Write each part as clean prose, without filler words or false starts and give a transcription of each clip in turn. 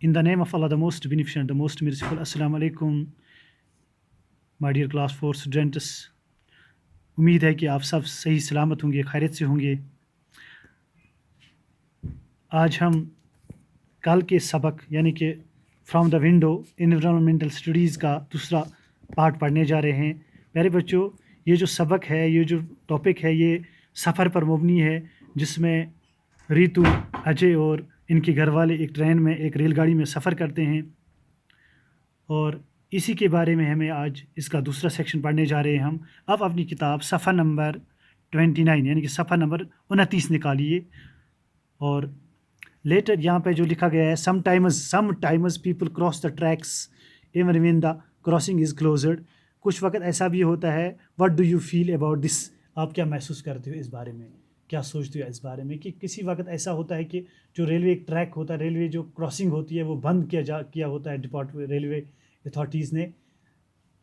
In the name of Allah, the most beneficent, the most merciful. Assalamu alaikum, my dear class 4 students. उम्मीद है कि आप सब सही सलामत होंगे, खैरियत से होंगे। आज हम कल के सबक यानी कि from the window environmental studies का दूसरा पार्ट पढ़ने जा रहे हैं। प्यारे बच्चों, ये जो सबक है, ये जो टॉपिक है, ये सफ़र पर मबनी है, जिसमें रीतू, अजय और इनके घर वाले एक ट्रेन में, एक रेलगाड़ी में सफ़र करते हैं और इसी के बारे में हमें आज इसका दूसरा सेक्शन पढ़ने जा रहे हैं हम। अब अपनी किताब सफ़ा नंबर 29 यानी कि सफ़ा नंबर 29 निकालिए और लेटर यहाँ पे जो लिखा गया है, sometimes people cross the tracks even when the crossing is closed. कुछ वक्त ऐसा भी होता है। What do you feel about this? आप क्या महसूस करते हो इस बारे में, क्या सोचते हो इस बारे में कि किसी वक्त ऐसा होता है कि जो रेलवे एक ट्रैक होता है, रेलवे जो क्रॉसिंग होती है वो बंद किया होता है रेलवे अथॉरिटीज़ ने,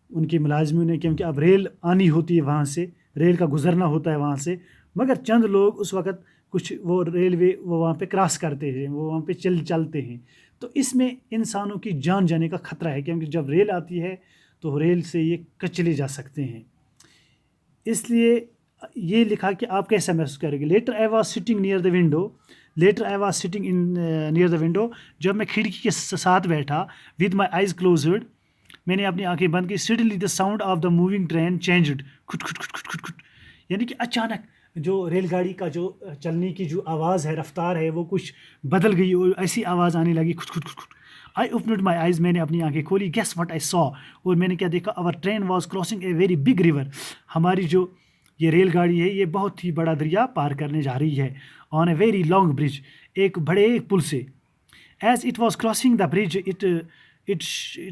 उनके मुलाजमों ने, क्योंकि अब रेल आनी होती है वहाँ से, रेल का गुज़रना होता है वहाँ से, मगर चंद लोग उस वक़्त कुछ वो रेलवे वो वहाँ पे क्रॉस करते हैं, वो वहाँ पे चलते हैं। तो इसमें इंसानों की जान जाने का ख़तरा है, क्योंकि जब रेल आती है तो रेल से ये कचले जा सकते हैं। इसलिए ये लिखा कि आप कैसा महसूस करेंगे। Later I was sitting near the window, जब मैं खिड़की के साथ बैठा, विद माई आइज़ क्लोज्ड, मैंने अपनी आंखें बंद की। Suddenly the sound of the moving train changed, खुट खुट खुट खुट खुट खुट, यानी कि अचानक जो रेलगाड़ी का जो चलने की जो आवाज़ है, रफ्तार है, वो कुछ बदल गई और ऐसी आवाज़ आने लगी, खुट खुट खुट खुट। आई ओपनड माई आइज़, मैंने अपनी आंखें खोली। गेस व्हाट आई सॉ, और मैंने क्या देखा। Our train was crossing a very big river, हमारी जो ये रेलगाड़ी है ये बहुत ही बड़ा दरिया पार करने जा रही है। On a very long bridge, एक बड़े पुल से। As it was crossing the bridge it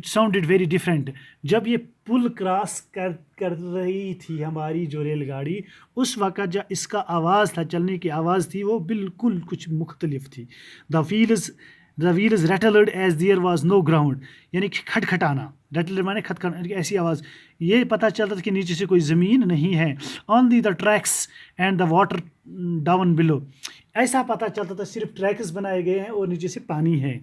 sounded very different, जब ये पुल क्रॉस कर रही थी हमारी जो रेलगाड़ी, उस वक़्त जो इसका आवाज़ था, चलने की आवाज़ थी, वो बिल्कुल कुछ मुख्तलिफ थी। The wheels rattled as there was no ground, यानी कि खटखटाना, रैटल माने खटखटाना, ऐसी आवाज़। ये पता चलता था कि नीचे से कोई ज़मीन नहीं है। Only the tracks and the water down below, ऐसा पता चलता था सिर्फ ट्रैक्स बनाए गए हैं और नीचे से पानी है।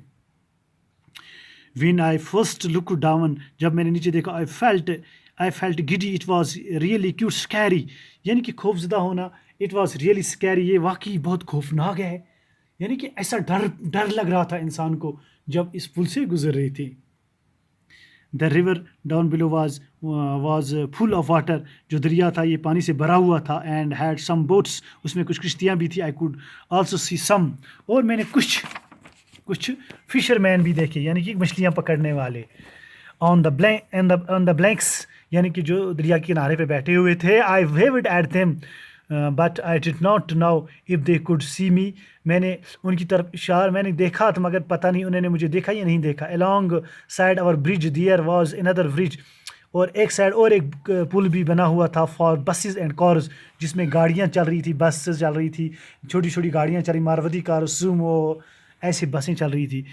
When I first looked down, जब मैंने नीचे देखा, I felt giddy, it was really cute, scary, यानी कि खौफजदा होना। It was really scary, ये वाकई बहुत खौफनाक है, यानी कि ऐसा डर लग रहा था इंसान को जब इस पुल से गुजर रही थी। The river down below was full of water, जो दरिया था ये पानी से भरा हुआ था। And had some boats, उसमें कुछ किश्तियाँ भी थी। I could also see some, और मैंने कुछ फिशरमैन भी देखे, यानी कि मछलियाँ पकड़ने वाले। ऑन द ब्लैंक्स, यानी कि जो दरिया के किनारे पे बैठे हुए थे। I waved at them but I did not know if they could see me, मैंने उनकी तरफ इशारा, मैंने देखा था मगर पता नहीं उन्होंने मुझे देखा या नहीं देखा। Alongside our bridge there was another bridge, और एक साइड और एक पुल भी बना हुआ था फॉर बसेस एंड कार्स, जिसमें गाड़ियाँ चल रही थी, बसेस चल रही थी, छोटी छोटी गाड़ियाँ चल रही, मारुति कार, सुमो, ऐसी बसें चल रही थी।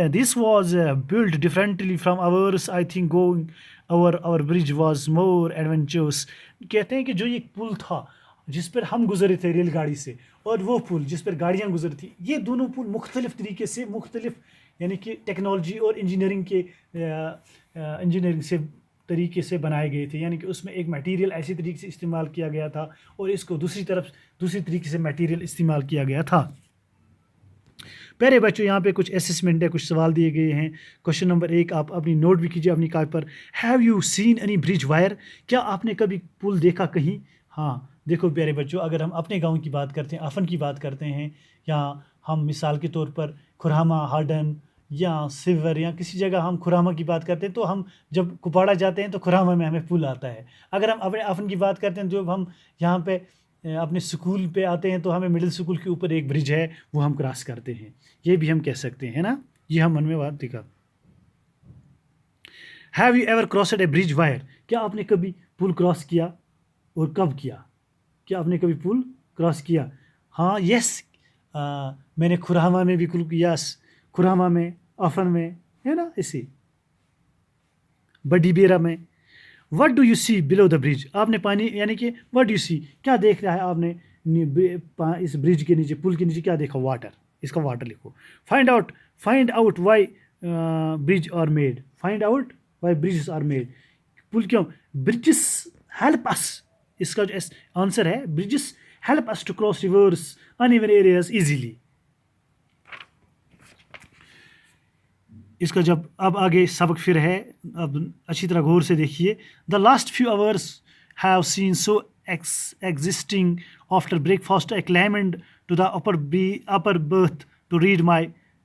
This was build differently from ours, I think going our bridge was more adventurous. कहते हैं कि जो ये पुल था जिस पर हम गुजरे थे रेलगाड़ी से, और वो पुल जिस पर गाड़ियाँ गुजरी थी, ये दोनों पुल मुख्तलिफ तरीके से, यानी कि टेक्नोलॉजी और इंजीनियरिंग से तरीके से बनाए गए थे। यानी कि उसमें एक मटेरियल ऐसी तरीके से इस्तेमाल किया गया था और इसको दूसरी तरीके से मटेरियल इस्तेमाल किया गया था। प्यारे बच्चों, यहाँ पे कुछ असेसमेंट है, कुछ सवाल दिए गए हैं। क्वेश्चन नंबर 1 आप अपनी नोट भी कीजिए अपनी कापी पर। Have you seen any bridge wire, क्या आपने कभी पुल देखा कहीं? हाँ, देखो प्यारे बच्चों, अगर हम अपने गांव की बात करते हैं, आफन की बात करते हैं, या हम मिसाल के तौर पर खुरामा, हार्डन या सिवर या किसी जगह हम खुरामा की बात करते हैं, तो हम जब कुपाड़ा जाते हैं तो खुरामा में हमें पुल आता है। अगर हम अपने आफन की बात करते हैं, जब हम यहाँ पे अपने स्कूल पे आते हैं तो हमें मिडिल स्कूल के ऊपर एक ब्रिज है, वो हम क्रॉस करते हैं, ये भी हम कह सकते हैं ना। ये हम मन में बात दिखा। Have you ever crossed A bridge wire, क्या आपने कभी पुल क्रॉस किया और कब किया? क्या आपने कभी पुल क्रॉस किया? हाँ, यस, मैंने खुरामा में भी पुल किया, खुरामा में, आफन में, है ना, इसी बड़ी बेरा में। What do you see below the bridge, आपने पानी, यानी कि व्हाट डू यू सी, क्या देख रहा है आपने इस ब्रिज के नीचे, पुल के नीचे क्या देखा? वाटर, इसका वाटर लिखो। Find out why bridge are made. Find out why bridges are made. पुल क्यों? Bridges help us. इसका जो आंसर है, bridges help us to cross rivers, uneven areas easily. इसका जब अब आगे सबक फिर है, अब अच्छी तरह गौर से देखिए. The last few hours have seen so existing after breakfast I climbed to the upper berth to read my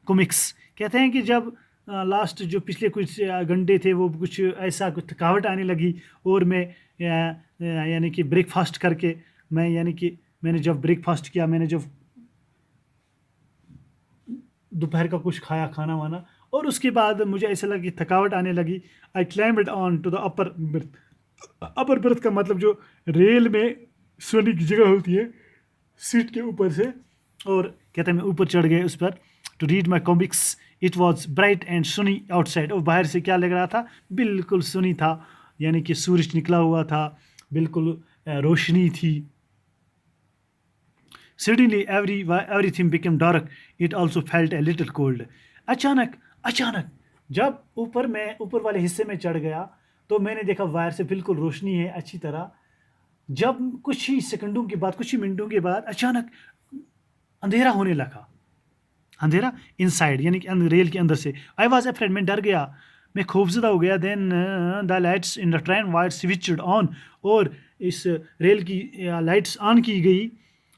comics. कहते हैं कि जब लास्ट जो पिछले कुछ घंटे थे वो कुछ ऐसा कुछ थकावट आने लगी और मैं यानी कि ब्रेकफास्ट करके मैं यानी कि मैंने जब ब्रेकफास्ट किया, मैंने जब दोपहर का कुछ खाया खाना वाना और उसके बाद मुझे ऐसा लगा कि थकावट आने लगी. I climbed on to the upper berth. Upper berth का मतलब जो रेल में सोने की जगह होती है सीट के ऊपर से, और कहते हैं मैं ऊपर चढ़ गया उस पर to read my comics. It was bright and sunny outside. और बाहर से क्या लग रहा था? बिल्कुल सुनी था, यानी कि सूरज निकला हुआ था, बिल्कुल रोशनी थी. Suddenly everything became dark. It also felt a little cold. अचानक जब मैं ऊपर वाले हिस्से में चढ़ गया तो मैंने देखा बाहर से बिल्कुल रोशनी है अच्छी तरह. जब कुछ ही सेकंडों के बाद, कुछ ही मिनटों के बाद अचानक अंधेरा होने लगा. अंधेरा इनसाइड यानी कि रेल के अंदर से. आई वॉज अफ्रेड, मैं डर गया, मैं खौफजदा हो गया. Then the lights in the train were switched on, और इस रेल की लाइट्स ऑन की गई.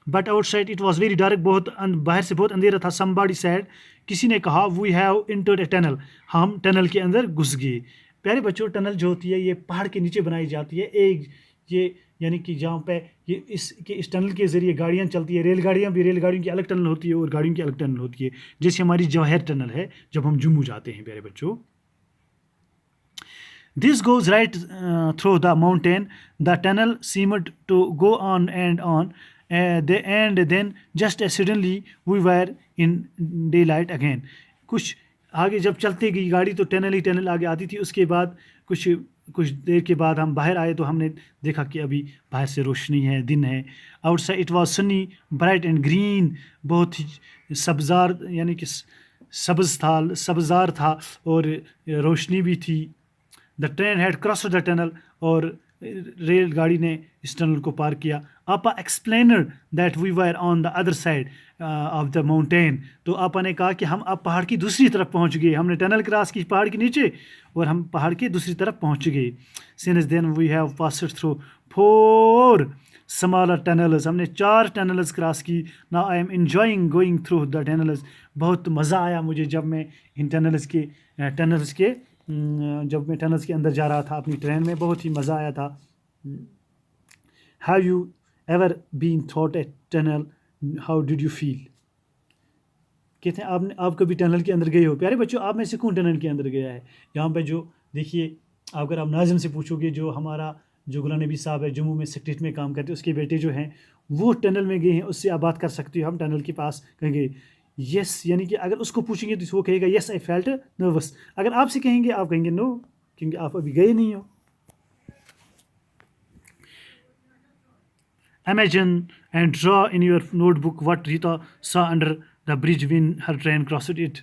But outside it was very dark, बहुत बाहर से बहुत अंधेरा था. समबॉडी सेड, किसी ने कहा, we have entered a tunnel, हम टनल के अंदर घुस गए. प्यारे बच्चों, टनल जो होती है ये पहाड़ के नीचे बनाई जाती है. ये यानी कि जहाँ पे ये इस टनल के ज़रिए गाड़ियाँ चलती है. रेलगाड़ियों की अलग टनल होती है और गाड़ियों की अलग टनल होती है, जैसे हमारी जवाहर टनल है जब हम जम्मू जाते हैं. प्यारे बच्चों, this goes right through the mountain. The tunnel seemed to go on and on. And then just as suddenly we were in daylight again. कुछ आगे जब चलते गई गाड़ी तो टनल आगे आती थी. उसके बाद कुछ देर के बाद हम बाहर आए तो हमने देखा कि अभी बाहर से रोशनी है, दिन है. Outside it was Sunny, bright and green, बहुत ही सब्ज़ार यानी कि सब्ज़ार था और रोशनी भी थी. The train had crossed the tunnel, और रेलगाड़ी ने इस टनल को पार किया. आपा explained that we were on the other side of the mountain. तो आपा ने कहा कि हम अब पहाड़ की दूसरी तरफ पहुंच गए. हमने टनल क्रॉस की पहाड़ के नीचे और हम पहाड़ की दूसरी तरफ पहुंच गए. Since then we have passed through 4 smaller tunnels. हमने 4 टनल्स क्रॉस की. Now I am enjoying going through the tunnels. बहुत मज़ा आया मुझे जब मैं इन टनल्स के जब मैं टनल्स के अंदर जा रहा था अपनी ट्रेन में. बहुत ही मज़ा आया था. Have you ever been through a tunnel, how did you feel? कहते हैं आप कभी टनल के अंदर गए हो? प्यारे बच्चों, आप में से कौन टनल के अंदर गया है? यहाँ पे जो देखिए, अगर आप नाज़िम से पूछोगे, जो हमारा जो गुलाम नबी साहब है जम्मू में सेक्रेटरी में काम करते हैं, उसके बेटे जो हैं वो टनल में गए हैं, उससे आप बात कर सकते हो. हम टनल के पास कहेंगे यस, यानी कि अगर उसको पूछेंगे तो वो कहेगा यस आई फेल्ट नर्वस. अगर आपसे कहेंगे आप कहेंगे नो, क्योंकि आप अभी गए नहीं हो. Imagine and draw in your notebook what Rita saw under the bridge when her train crossed it.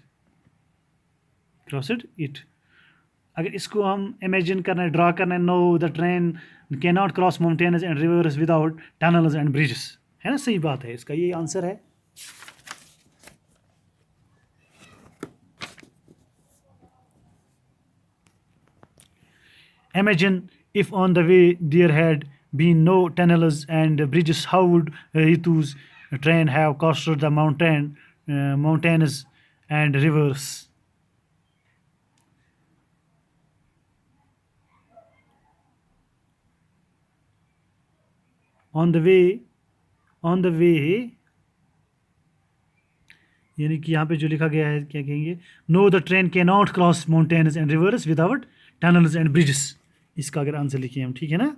अगर इसको हम इमेजिन करना है, ड्रा करना है, know the train can not cross mountains and reverse without tunnels and bridges, है ना? सही बात है, इसका ये आंसर है. Imagine if on the way there had been no tunnels and bridges, how would Ritu's train have crossed the mountains and rivers? On the way यानी कि यहाँ पे जो लिखा गया है क्या कहेंगे? Know the train can not cross mountains and reverse without tunnels and bridges. इसका अगर आंसर लिखिए हम, ठीक है ना?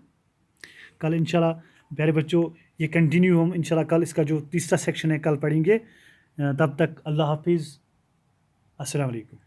कल इंशाल्लाह प्यारे बच्चों ये कंटिन्यू हम इंशाल्लाह कल इसका जो तीसरा सेक्शन है कल पढ़ेंगे. तब तक अल्लाह हाफिज़, अस्सलाम वालेकुम.